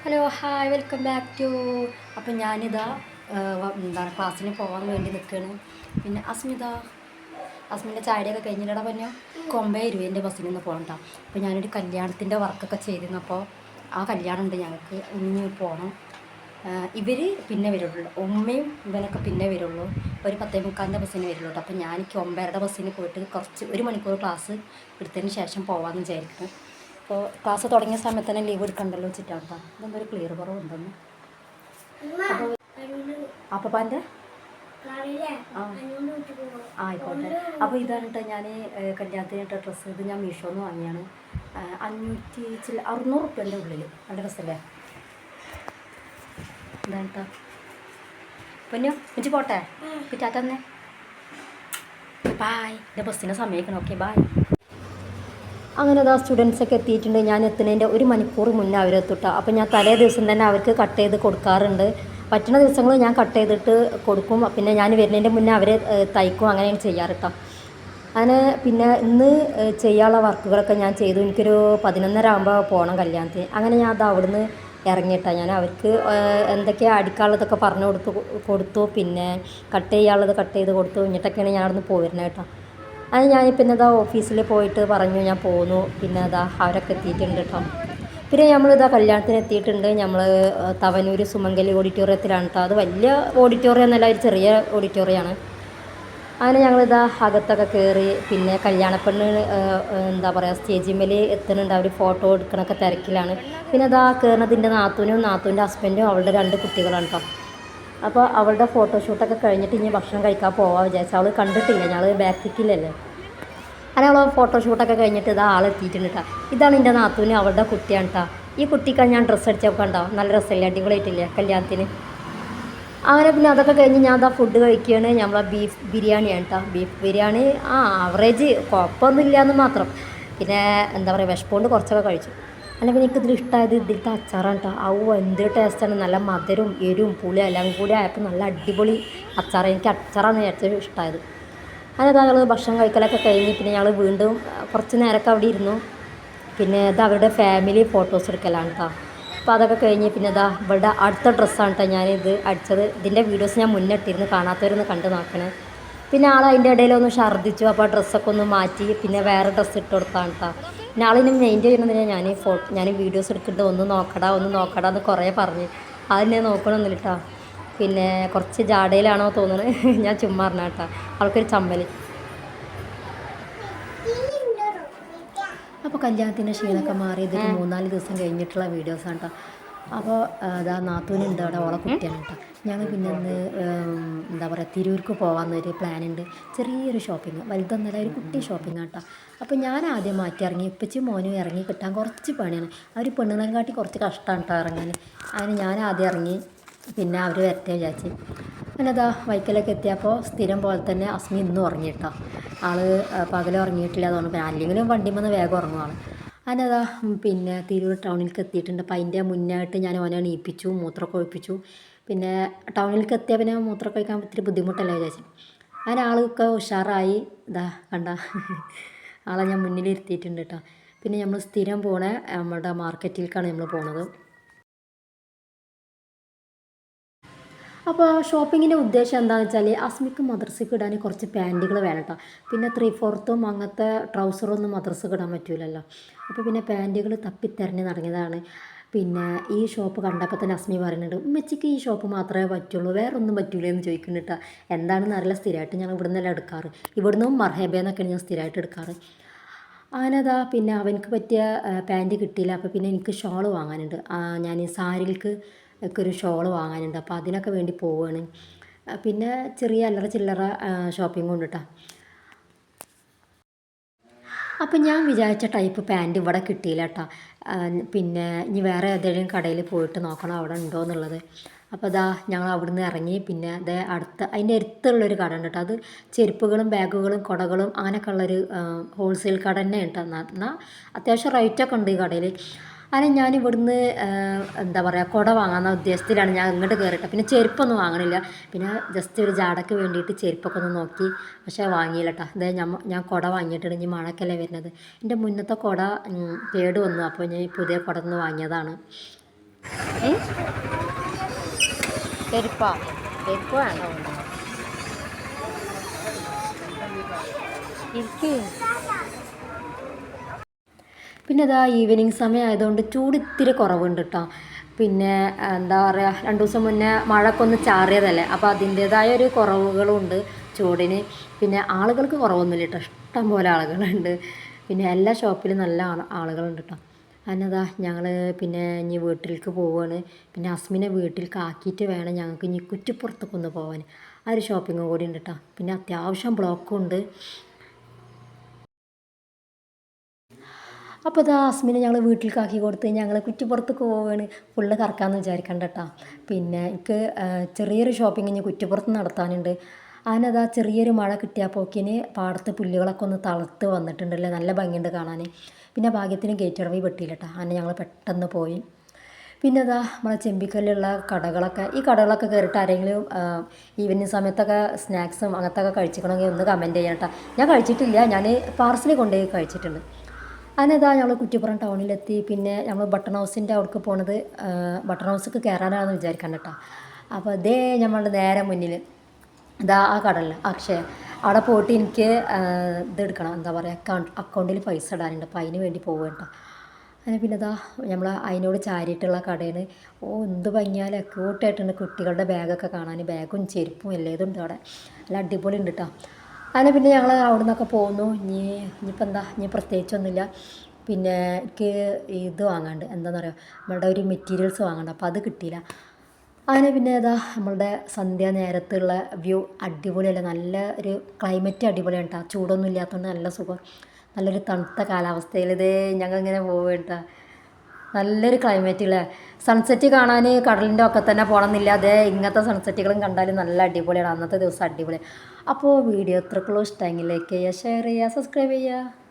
Hello hi welcome back to. അപ്പം ഞാനിതാ എന്താണ് ക്ലാസ്സിന് പോകാൻ വേണ്ടി നിൽക്കുകയാണ്. പിന്നെ അസ്മിൻ്റെ ചായയുടെയൊക്കെ കഴിഞ്ഞില്ലടാ പറഞ്ഞു കൊമ്പേ ഇരുവേൻ്റെ ബസ്സിൽ നിന്ന് പോകണ്ട. അപ്പോൾ ഞാനൊരു കല്യാണത്തിൻ്റെ വർക്കൊക്കെ ചെയ്തിരുന്നു. അപ്പോൾ ആ കല്യാണം ഉണ്ട് ഞങ്ങൾക്ക്, ഇനി പോകണം. ഇവർ പിന്നെ വരുള്ളൂ, ഉമ്മയും ഇവനൊക്കെ പിന്നെ വരുള്ളൂ. ഒരു 10:45 ബസ്സിന് വരുള്ളൂ കേട്ടോ. അപ്പോൾ ഞാൻ 9:30 ബസ്സിന് പോയിട്ട് കുറച്ച് 1 മണിക്കൂർ ക്ലാസ് എടുത്തതിന് ശേഷം പോകാമെന്ന് വിചാരിക്കുന്നു. അപ്പോൾ ക്ലാസ് തുടങ്ങിയ സമയത്ത് തന്നെ ലീവ് എടുക്കണ്ടല്ലോ വെച്ചിട്ടാണ്. ഇതെന്താ ഒരു ക്ലിയർ കുറവുണ്ടെന്ന്. അപ്പോൾ അപ്പൻ്റെ ആയിക്കോട്ടെ. അപ്പോൾ ഇതാണ് കേട്ടോ ഞാൻ കല്യാണത്തിന് കേട്ടോ ഡ്രസ്സ്. ഇത് ഞാൻ മീഷോന്ന് വാങ്ങിയാണ്. 600 റുപ്യൻ്റെ ഉള്ളിൽ നല്ല ഡ്രസ്സല്ലേ. ഇതാണ് കേട്ടോ. പൊന്നു മിച്ചി പോട്ടെ, ടാറ്റ തന്നെ. ബായ്. എൻ്റെ ബസ്സിൻ്റെ സമയക്കണം. Okay bye. അങ്ങനെ അതാ സ്റ്റുഡൻസൊക്കെ എത്തിയിട്ടുണ്ട്. ഞാൻ എത്തുന്നതിൻ്റെ 1 മണിക്കൂർ മുന്നേ അവരെത്തിട്ടാ. അപ്പോൾ ഞാൻ തലേ ദിവസം തന്നെ അവർക്ക് കട്ട് ചെയ്ത് കൊടുക്കാറുണ്ട്. പറ്റുന്ന ദിവസങ്ങൾ ഞാൻ കട്ട് ചെയ്തിട്ട് കൊടുക്കും. പിന്നെ ഞാൻ വരുന്നതിൻ്റെ മുന്നേ അവരെ തയ്ക്കും. അങ്ങനെയാണ് ചെയ്യാറ് കേട്ടോ. അങ്ങനെ പിന്നെ ഇന്ന് ചെയ്യാനുള്ള വർക്കുകളൊക്കെ ഞാൻ ചെയ്തു. എനിക്കൊരു 11:30 ആകുമ്പോൾ പോകണം കല്യാണത്തിന്. അങ്ങനെ ഞാൻ അത് അവിടുന്ന് ഇറങ്ങിയിട്ടാണ്. ഞാൻ അവർക്ക് എന്തൊക്കെയാണ് അടിക്കാനുള്ളതൊക്കെ പറഞ്ഞു കൊടുത്തു. പിന്നെ കട്ട് ചെയ്യാനുള്ളത് കട്ട് ചെയ്ത് കൊടുത്തു. എന്നിട്ടൊക്കെയാണ് ഞാൻ അവിടുന്ന് പോയിരുന്നത് കേട്ടോ. അത് ഞാൻ പിന്നെ അതാ ഓഫീസിൽ പോയിട്ട് പറഞ്ഞു ഞാൻ പോന്നു. പിന്നെ അതാ അവരൊക്കെ എത്തിയിട്ടുണ്ട് കേട്ടോ. പിന്നെ നമ്മളിതാ കല്യാണത്തിന് എത്തിയിട്ടുണ്ട്. നമ്മൾ തവനൂർ സുമംഗലി ഓഡിറ്റോറിയത്തിലാണ് കേട്ടോ. അത് വലിയ ഓഡിറ്റോറിയം എന്നല്ല, ഒരു ചെറിയ ഓഡിറ്റോറിയമാണ്. അങ്ങനെ ഞങ്ങളിതാ അകത്തൊക്കെ കയറി. പിന്നെ കല്യാണപ്പെണ്ണ് എന്താ പറയുക സ്റ്റേജിന്മേൽ എത്തുന്നുണ്ട്. അവർ ഫോട്ടോ എടുക്കണൊക്കെ തിരക്കിലാണ്. പിന്നെ അതാ കയറുന്നതിൻ്റെ നാത്തൂനും നാത്തൂൻ്റെ ഹസ്ബൻഡും അവളുടെ 2 കുട്ടികളാണ് കേട്ടോ. അപ്പോൾ അവളുടെ ഫോട്ടോഷൂട്ടൊക്കെ കഴിഞ്ഞിട്ട് ഇനി ഭക്ഷണം കഴിക്കാൻ പോകാൻ വിചാരിച്ചു. അവൾ കണ്ടിട്ടില്ല, ഞങ്ങൾ ബാക്കിക്കില്ലല്ലേ. അങ്ങനെ അവൾ ഫോട്ടോഷൂട്ടൊക്കെ കഴിഞ്ഞിട്ട് ഇതാ ആളെത്തിയിട്ടുണ്ട് കേട്ടോ. ഇതാണ് എൻ്റെ നാത്തൂന്, അവളുടെ കുട്ടിയാണ് കേട്ടോ. ഈ കുട്ടിക്കാണ് ഞാൻ ഡ്രസ്സ് അടിച്ചൊക്കെ ഉണ്ടോ, നല്ല രസമല്ലേ, അടിപൊളിയായിട്ടില്ലേ കല്യാണത്തിന്. അങ്ങനെ പിന്നെ അതൊക്കെ കഴിഞ്ഞ് ഞാൻ അതാ ഫുഡ് കഴിക്കുകയാണ്. നമ്മളെ ബീഫ് ബിരിയാണിയാണ് കേട്ടോ. ബീഫ് ബിരിയാണി ആവറേജ്, കുഴപ്പമൊന്നുമില്ല എന്ന് മാത്രം. പിന്നെ എന്താ പറയുക, വിശപ്പുകൊണ്ട് കുറച്ചൊക്കെ കഴിച്ചു. അല്ലെങ്കിൽ എനിക്ക് ഇതിൽ ഇഷ്ടമായത് ഇതിലത്തെ അച്ചാറാണ് കേട്ടോ. എന്തൊരു ടേസ്റ്റാണ്, നല്ല മധുരവും എരിവും പുളിയും എല്ലാം കൂടി ആയപ്പോൾ നല്ല അടിപൊളി അച്ചാറ്. എനിക്ക് അച്ചാറാണ് ഏറ്റവും ഇഷ്ടമായത്. അങ്ങനെ ഞങ്ങൾ ഭക്ഷണം കഴിക്കലൊക്കെ കഴിഞ്ഞ് പിന്നെ ഞങ്ങൾ വീണ്ടും കുറച്ച് നേരമൊക്കെ അവിടെ ഇരുന്നു. പിന്നെ ഇത് അവരുടെ ഫാമിലി ഫോട്ടോസ് എടുക്കലാണ് കേട്ടോ. അപ്പോൾ അതൊക്കെ കഴിഞ്ഞ് പിന്നെ ഇതാ ഇവളുടെ അടുത്ത ഡ്രസ്സാണ് കേട്ടോ ഞാനിത് അടിച്ചത്. ഇതിൻ്റെ വീഡിയോസ് ഞാൻ മുന്നേ ഇട്ടിരുന്നു, കാണാത്തവരൊന്ന് കണ്ടു നോക്കണേ. പിന്നെ ആൾ അതിൻ്റെ ഇടയിലൊന്ന് ഛർദ്ദിച്ചു. അപ്പോൾ ഡ്രസ്സൊക്കെ ഒന്ന് മാറ്റി പിന്നെ വേറെ ഡ്രസ്സ് ഇട്ട് കൊടുത്താണ് കേട്ടോ. പിന്നെ ആളിനെ മെയിൻറ്റെയിൻ ചെയ്യണമെന്നില്ല. ഞാൻ വീഡിയോസ് എടുക്കുന്നുണ്ട്, ഒന്ന് നോക്കടാ എന്ന് കുറേ പറഞ്ഞ്. അതിനെ നോക്കണമെന്നില്ല കേട്ടോ. പിന്നെ കുറച്ച് ജാടയിലാണോ തോന്നുന്നത്, ഞാൻ ചുമ്മാ പറഞ്ഞ കേട്ടോ. ആൾക്കൊരു ചമ്മൽ. അപ്പോൾ കല്യാണത്തിൻ്റെ ക്ഷീണമൊക്കെ മാറി ഇതൊരു 3-4 ദിവസം കഴിഞ്ഞിട്ടുള്ള വീഡിയോസാണ് കേട്ടോ. അപ്പോൾ അതാ നാത്തൂനുണ്ട് അവിടെ, ഓളെ കുട്ടിയാണ് കേട്ടോ. ഞങ്ങൾ പിന്നെ ഒന്ന് എന്താ പറയുക തിരൂർക്ക് പോകാമെന്നൊരു പ്ലാനുണ്ട്. ചെറിയൊരു ഷോപ്പിംഗ്, വലുതൊന്നല്ല, ഒരു കുട്ടി ഷോപ്പിംഗ് കേട്ടോ. അപ്പോൾ ഞാൻ ആദ്യം മാറ്റി ഇറങ്ങി. ഇപ്പച്ചി മോനും ഇറങ്ങി കിട്ടാൻ കുറച്ച് പണിയാണ്. അവർ പെണ്ണുങ്ങളെക്കാട്ടി കുറച്ച് കഷ്ടമാണ് കേട്ടോ ഇറങ്ങാൻ. അതിന് ഞാൻ ആദ്യം ഇറങ്ങി, പിന്നെ അവർ വരട്ടെ വിചാരിച്ച്. അങ്ങനെ അതാ വൈക്കലൊക്കെ എത്തിയപ്പോൾ സ്ഥിരം പോലെ തന്നെ അസ്മി ഇന്നും ഉറങ്ങി കേട്ടോ. ആൾ പകൽ ഉറങ്ങിയിട്ടില്ല അതുകൊണ്ട്, അല്ലെങ്കിലും വണ്ടിമെന്ന് വേഗം ഉറങ്ങും ആൾ. അതിനതാ പിന്നെ തിരൂർ ടൗണിലേക്ക് എത്തിയിട്ടുണ്ട്. അപ്പം അതിൻ്റെ മുന്നായിട്ട് ഞാൻ ഓനെ എണീപ്പിച്ചു, മൂത്രമൊക്കെ ഒഴിപ്പിച്ചു. പിന്നെ ടൗണിലേക്ക് എത്തിയാൽ പിന്നെ മൂത്രമൊക്കെ ഒഴിക്കാൻ ഇത്തിരി ബുദ്ധിമുട്ടല്ലേ വിചാരിച്ചു. അങ്ങനെ ആളൊക്കെ ഉഷാറായി. ഇതാ കണ്ട ആളെ ഞാൻ മുന്നിലിരുത്തിയിട്ടുണ്ട് കേട്ടോ. പിന്നെ നമ്മൾ സ്ഥിരം പോണ നമ്മുടെ മാർക്കറ്റിലേക്കാണ് നമ്മൾ പോണത്. അപ്പോൾ ഷോപ്പിങ്ങിൻ്റെ ഉദ്ദേശം എന്താണെന്ന് വെച്ചാൽ അസ്മിക്ക് മദ്രസയ്ക്ക് ഇടാൻ കുറച്ച് പാൻറ്റുകൾ വേണം കേട്ടോ. പിന്നെ 3/4 അങ്ങനത്തെ ട്രൗസറൊന്നും മദ്രസയ്ക്ക് ഇടാൻ പറ്റില്ലല്ലോ. അപ്പോൾ പിന്നെ പാൻറ്റുകൾ തപ്പിത്തെരഞ്ഞ് നടങ്ങിയതാണ്. പിന്നെ ഈ ഷോപ്പ് കണ്ടപ്പോൾ തന്നെ അസ്മി പറയുന്നുണ്ട്, ഉമ്മച്ചിക്ക് ഈ ഷോപ്പ് മാത്രമേ പറ്റുള്ളൂ, വേറെ ഒന്നും പറ്റൂല എന്ന് ചോദിക്കുന്നു കേട്ടോ. എന്താണെന്ന് അറിയില്ല, സ്ഥിരമായിട്ട് ഞാൻ ഇവിടെ നിന്നെല്ലാം എടുക്കാറ്. ഇവിടുന്നും മർഹബേന്നൊക്കെയാണ് ഞാൻ സ്ഥിരമായിട്ട് എടുക്കാറ്. അങ്ങനെ അതാ പിന്നെ അവനക്ക് പറ്റിയ പാൻറ്റ് കിട്ടിയില്ല. അപ്പോൾ പിന്നെ എനിക്ക് ഷോൾ വാങ്ങാനുണ്ട്. ഞാൻ ഈ സാരിക്ക് ഒക്കെ ഒരു ഷോൾ വാങ്ങാനുണ്ട്. അപ്പോൾ അതിനൊക്കെ വേണ്ടി പോവുകയാണ്. പിന്നെ ചെറിയ അല്ലറ ചില്ലറ ഷോപ്പിംഗ് ഉണ്ട് കേട്ടോ. അപ്പം ഞാൻ വിചാരിച്ച ടൈപ്പ് പാൻറ്റ് ഇവിടെ കിട്ടിയില്ല കേട്ടോ. പിന്നെ ഇനി വേറെ ഏതെങ്കിലും കടയിൽ പോയിട്ട് നോക്കണം അവിടെ ഉണ്ടോ എന്നുള്ളത്. അപ്പോൾ അതാ ഞങ്ങൾ അവിടുന്ന് ഇറങ്ങി. പിന്നെ അതേ അതിൻ്റെ അടുത്തുള്ളൊരു കട ഉണ്ട് കേട്ടോ. അത് ചെരുപ്പുകളും ബാഗുകളും കുടകളും അങ്ങനെയൊക്കെ ഉള്ളൊരു ഹോൾസെയിൽ കട തന്നെ കേട്ടോ. എന്നാൽ അത്യാവശ്യം റേറ്റൊക്കെ ഉണ്ട് ഈ കടയിൽ. അങ്ങനെ ഞാൻ ഇവിടുന്ന് എന്താ പറയുക കുട വാങ്ങാമെന്ന ഉദ്ദേശത്തിലാണ് ഞാൻ ഇങ്ങോട്ട് കയറിയിട്ട്. പിന്നെ ചെരുപ്പൊന്നും വാങ്ങണില്ല. പിന്നെ ജസ്റ്റ് ഒരു ജാടയ്ക്ക് വേണ്ടിയിട്ട് ചെരുപ്പൊക്കെ ഒന്ന് നോക്കി, പക്ഷേ വാങ്ങിയില്ല കേട്ടോ. അതായത് ഞാൻ കുട വാങ്ങിയിട്ടുണ്ട്. ഇനി മഴക്കല്ലേ വരുന്നത്. എൻ്റെ മുന്നത്തെ കുട കേട് വന്നു. അപ്പോൾ ഞാൻ പുതിയ കുട ഒന്ന് വാങ്ങിയതാണ്. ചെരുപ്പാ ചെരുപ്പ് വേണ്ട ഇരിക്ക്. പിന്നെ അതാ ഈവനിങ് സമയം ആയതുകൊണ്ട് ചൂട് ഇത്തിരി കുറവുണ്ട് കേട്ടോ. പിന്നെ എന്താ പറയുക, 2 ദിവസം മുന്നേ മഴയൊക്കെ ഒന്ന് ചാറിയതല്ലേ, അപ്പോൾ അതിൻ്റേതായ ഒരു കുറവുകളുണ്ട് ചൂടിന്. പിന്നെ ആളുകൾക്ക് കുറവൊന്നുമില്ല കേട്ടോ, ഇഷ്ടം പോലെ ആളുകളുണ്ട്. പിന്നെ എല്ലാ ഷോപ്പിലും നല്ല ആളുകളുണ്ട് കേട്ടോ. അതിനതാ ഞങ്ങൾ പിന്നെ ഇനി വീട്ടിലേക്ക് പോവുകയാണ്. പിന്നെ അസ്മിനെ വീട്ടിലേക്ക് ആക്കിയിട്ട് വേണം ഞങ്ങൾക്ക് ഇനി കുറ്റിപ്പുറത്തേക്ക് ഒന്ന് പോകാൻ. ആ ഒരു ഷോപ്പിങ്ങും കൂടി ഉണ്ട് കേട്ടോ. പിന്നെ അത്യാവശ്യം ബ്ലോക്കും ഉണ്ട്. അപ്പോൾ ഇതാ അസ്മിനെ ഞങ്ങൾ വീട്ടിലേക്കാക്കി കൊടുത്ത് ഞങ്ങൾ കുറ്റിപ്പുറത്തേക്ക് പോവുകയാണ്. ഫുള്ള് കറക്കാമെന്ന് വിചാരിക്കണ്ട കേട്ടോ. പിന്നെ എനിക്ക് ചെറിയൊരു ഷോപ്പിംഗ് ഇനി കുറ്റിപ്പുറത്ത് നടത്താനുണ്ട്. അതിനതാ ചെറിയൊരു മഴ കിട്ടിയപ്പോക്കിന് പാടത്ത് പുല്ലുകളൊക്കെ ഒന്ന് തളർത്ത് വന്നിട്ടുണ്ടല്ലേ, നല്ല ഭംഗിയുണ്ട് കാണാൻ. പിന്നെ ഭാഗ്യത്തിന് ഗേറ്റ് ഇറവി വെട്ടിയില്ല കേട്ടോ, അങ്ങനെ ഞങ്ങൾ പെട്ടെന്ന് പോയി. പിന്നെ അതാ നമ്മളെ ചെമ്പിക്കല്ലുള്ള കടകളൊക്കെ, ഈ കടകളൊക്കെ കയറിയിട്ട് ആരെങ്കിലും ഈവനിങ് സമയത്തൊക്കെ സ്നാക്സും അങ്ങനത്തെ ഒക്കെ കഴിച്ചിക്കണമെങ്കിൽ ഒന്ന് കമൻറ്റ് ചെയ്യണം കേട്ടോ. ഞാൻ കഴിച്ചിട്ടില്ല, ഞാൻ പാർസൽ കൊണ്ടുപോയി കഴിച്ചിട്ടുണ്ട്. അതിനതാ ഞങ്ങൾ കുറ്റിപ്പുറം ടൗണിലെത്തി. പിന്നെ നമ്മൾ ബട്ടൺ ഹൗസിൻ്റെ അവിടേക്ക് പോണത് ബട്ടൺ ഹൗസിലേക്ക് കയറാനാണെന്ന് വിചാരിക്കണ്ട കേട്ടോ. അപ്പോൾ അതേ നമ്മളുടെ നേരെ മുന്നിൽ ഇതാ ആ കടലിൽ അക്ഷയ, അവിടെ പോയിട്ട് എനിക്ക് ഇതെടുക്കണം, എന്താ പറയുക, അക്കൗണ്ടിൽ പൈസ ഇടാനുണ്ട്. അപ്പോൾ അതിന് വേണ്ടി പോകുക കേട്ടോ. അങ്ങനെ പിന്നെ ഇതാ നമ്മൾ അതിനോട് ചാരിയിട്ടുള്ള കടയാണ്. എന്ത് ഭംഗിയാലും ക്യൂട്ടായിട്ടുണ്ട്. കുട്ടികളുടെ ബാഗൊക്കെ കാണാൻ, ബാഗും ചെരുപ്പും എല്ലാം ഉണ്ട് അവിടെ, നല്ല അടിപൊളി ഉണ്ട് കേട്ടോ. അങ്ങനെ പിന്നെ ഞങ്ങൾ അവിടെ നിന്നൊക്കെ പോന്നു. ഇനിയിപ്പോൾ എന്താ, ഇനി പ്രത്യേകിച്ചൊന്നുമില്ല. പിന്നെ എനിക്ക് ഇത് വാങ്ങാണ്ട്, എന്താണെന്ന് പറയുക, നമ്മളുടെ ഒരു മെറ്റീരിയൽസ് വാങ്ങണ്ട, അപ്പോൾ അത് കിട്ടിയില്ല. അങ്ങനെ പിന്നെ ഏതാ നമ്മളുടെ സന്ധ്യ നേരത്തുള്ള വ്യൂ അടിപൊളിയല്ല, നല്ല ഒരു ക്ലൈമറ്റ് അടിപൊളിയാണ് കേട്ടോ. ചൂടൊന്നും ഇല്ലാത്തതുകൊണ്ട് നല്ല സുഖം, നല്ലൊരു തണുത്ത കാലാവസ്ഥയിൽ ഇതേ ഞങ്ങൾ ഇങ്ങനെ പോവുക കേട്ടോ. നല്ലൊരു ക്ലൈമറ്റില്ലേ. സൺസെറ്റ് കാണാൻ കടലിൻ്റെ ഒക്കെ തന്നെ പോകണമെന്നില്ല, അതേ ഇങ്ങനത്തെ സൺസെറ്റുകളും കണ്ടാൽ നല്ല അടിപൊളിയാണ്. അന്നത്തെ ദിവസം അടിപൊളി. അപ്പോൾ വീഡിയോ എത്രക്കുള്ളൂ ഇഷ്ടമെങ്കിൽ ലൈക്ക് ചെയ്യുക, ഷെയർ ചെയ്യുക, സബ്സ്ക്രൈബ് ചെയ്യുക.